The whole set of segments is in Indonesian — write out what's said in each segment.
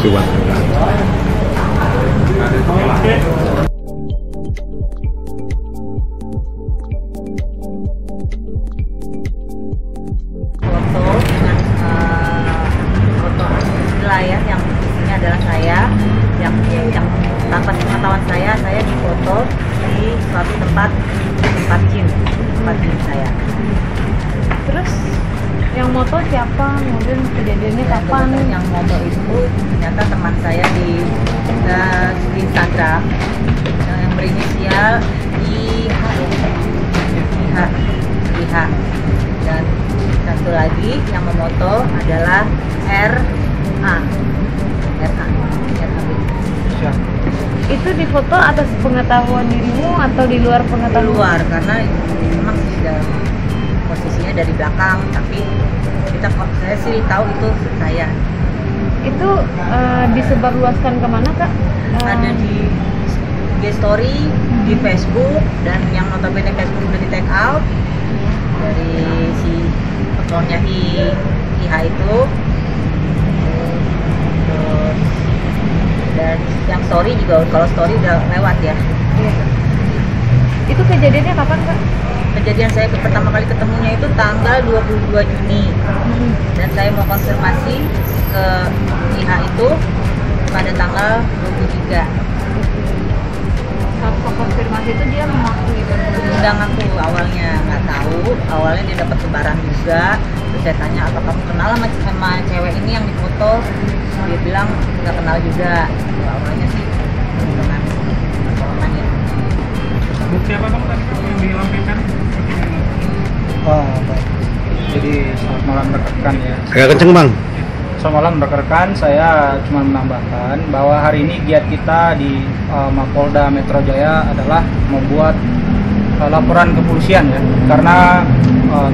Iwan. Foto wilayah yang isinya adalah saya, yang tanpa pengetahuan saya difoto di suatu tempat gym saya. Terus yang moto siapa? Kemudian kejadiannya kapan? Yang moto itu ternyata teman saya di Instagram yang berinisial IH. Dan satu lagi yang memoto adalah RA. Itu difoto atas pengetahuan dirimu atau di luar pengetahuan? Di luar, karena memang dalam posisinya dari belakang, tapi saya sih tahu itu saya. Itu disebarluaskan kemana, Kak? Ada di IG story, di Facebook, dan yang notabene Facebook udah di take out dari si akunnya IH itu. Terus dan yang story juga, kalau story udah lewat ya. Iya. Itu kejadiannya kapan, Kak? Kejadian saya pertama kali ketemunya itu tanggal 22 Juni. Dan saya mau konfirmasi ke IH itu pada tanggal 23. Saat konfirmasi itu dia mengakui itu? Enggak ngaku, awalnya nggak tahu. Awalnya dia dapat lebaran juga. Terus saya tanya, apa kamu kenal sama cewek ini yang difoto? Dia bilang nggak kenal juga. Awalnya sih dengan pertolongan ya. Bukti apa bang tadi yang dilampirkan? Oh, baik. Jadi selamat malam rekan-rekan ya. Agak kenceng bang. Selamat malam rekan-rekan, saya cuma menambahkan bahwa hari ini giat kita di Mapolda Metro Jaya adalah membuat laporan kepolisian ya. Karena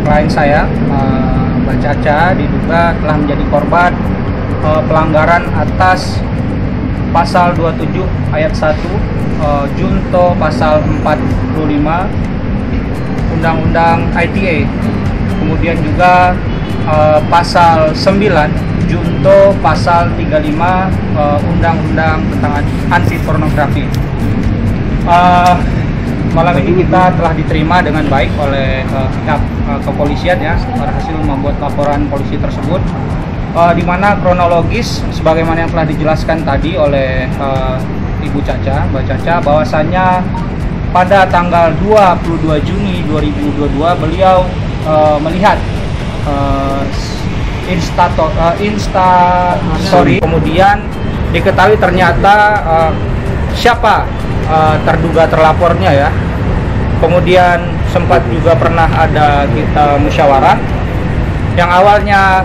klien saya, Mbak Caca, diduga telah menjadi korban pelanggaran atas pasal 27 ayat 1 Junto pasal 45 Undang-Undang ITE, kemudian juga pasal 9 Junto pasal 35 Undang-Undang tentang anti pornografi. Malam ini kita telah diterima dengan baik oleh pihak kepolisian ya, berhasil membuat laporan polisi tersebut, di mana kronologis sebagaimana yang telah dijelaskan tadi oleh Ibu Caca, Mbak Caca, bahwasannya pada tanggal 22 Juni 2022 beliau melihat Instastory, kemudian diketahui ternyata siapa terduga terlapornya ya. Kemudian sempat juga pernah ada kita musyawarah yang awalnya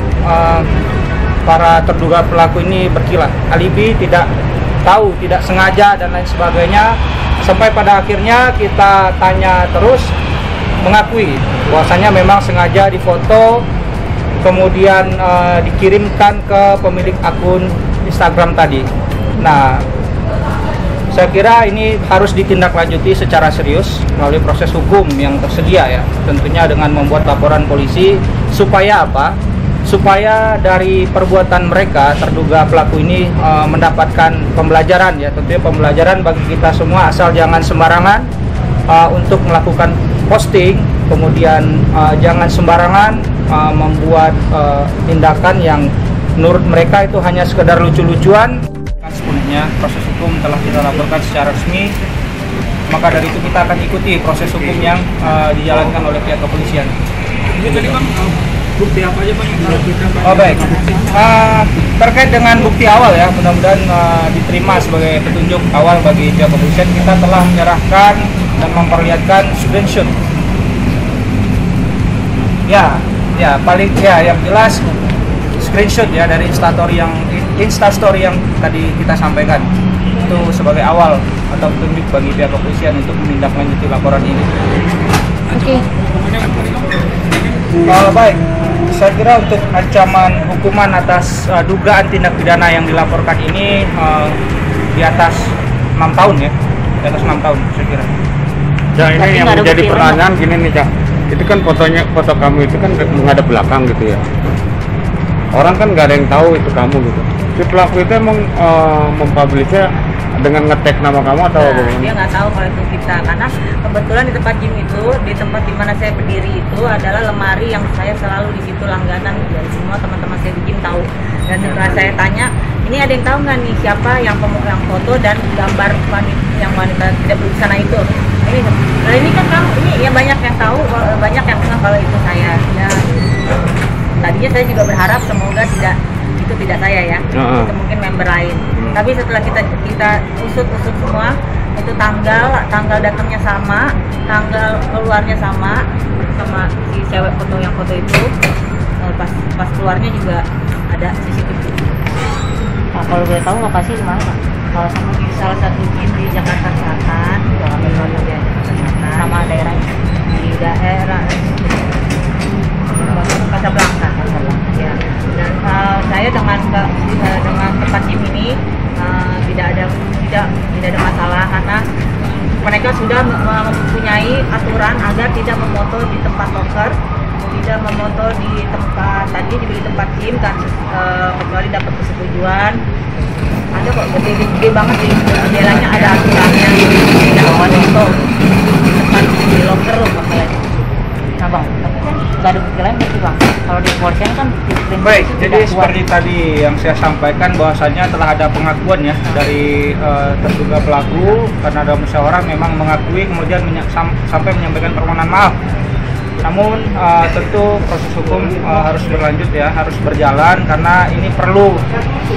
para terduga pelaku ini berkilah alibi, tidak tahu, tidak sengaja dan lain sebagainya, sampai pada akhirnya kita tanya terus, mengakui bahwasanya memang sengaja difoto kemudian dikirimkan ke pemilik akun Instagram tadi. Nah, saya kira ini harus ditindaklanjuti secara serius melalui proses hukum yang tersedia ya, tentunya dengan membuat laporan polisi supaya apa? Supaya dari perbuatan mereka terduga pelaku ini mendapatkan pembelajaran ya, tentunya pembelajaran bagi kita semua, asal jangan sembarangan untuk melakukan posting, kemudian jangan sembarangan membuat tindakan yang menurut mereka itu hanya sekedar lucu-lucuan. Sepenuhnya proses hukum telah kita laporkan secara resmi, maka dari itu kita akan ikuti proses hukum yang dijalankan oleh pihak kepolisian. Ini tadi bang, bukti apa aja bang yang dilakukan? Oh baik, terkait dengan bukti awal ya, mudah-mudahan diterima sebagai petunjuk awal bagi pihak kepolisian. Kita telah menyerahkan dan memperlihatkan screenshot. Ya paling ya yang jelas screenshot ya dari Instastory yang tadi kita sampaikan. Itu sebagai awal atau petunjuk bagi pihak kepolisian untuk menindaklanjuti laporan ini. Oke. Baik, saya kira untuk ancaman hukuman atas dugaan tindak pidana yang dilaporkan ini di atas 6 tahun ya, di atas 6 tahun saya kira. Ya ini yang menjadi pertanyaan gini nih Cak, itu kan foto kamu itu kan menghadap belakang gitu ya. orang kan nggak ada yang tahu itu kamu gitu. Si pelaku itu emang mempublishnya dengan ngetek nama kamu atau Nah, bagaimana? dia nggak tahu kalau itu kita, karena kebetulan di tempat gym itu, di tempat di mana saya berdiri itu adalah lemari yang saya selalu di situ langganan, dan semua teman-teman saya di gym tahu. Dan setelah saya tanya, ini ada yang tahu nggak nih siapa yang foto dan gambar wanita tidak berbusana itu? Ini kan kamu, ini ya banyak yang tahu, banyak yang kenal kalau itu saya. Ya, tadinya saya juga berharap semoga itu tidak saya ya, itu mungkin member lain. Tapi setelah kita usut semua, itu tanggal datangnya sama, tanggal keluarnya sama si cewek yang foto itu. Pas keluarnya juga ada CCTV. Nah, kalau boleh tahu lokasi di mana? Kalau sama di Salah satu gym di Jakarta Selatan, sama daerah di daerah Casablanca. Ya. Dan saya dengan tempat gym ini tidak ada masalah, karena mereka sudah mempunyai aturan agar tidak memoto di tempat locker, tidak memoto di tempat gym kan, kecuali dapat persetujuan. Ada kok gede banget di jendelanya, ada aturannya, tidak memoto di locker loh masalahnya. Nah bang, tapi kan nggak ada bukti lain berarti bang. Kalau di kepolisian kan bukti Baik, itu jadi tidak kuat. seperti tadi yang saya sampaikan bahwasanya telah ada pengakuan ya dari terduga pelaku, karena ada musyawarah memang mengakui, kemudian sampai menyampaikan permohonan maaf. Namun tentu proses hukum harus berlanjut ya, harus berjalan, karena ini perlu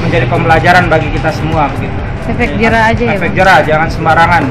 menjadi pembelajaran bagi kita semua begitu. Efek jera aja ya, Efek Bang? jera, jangan sembarangan.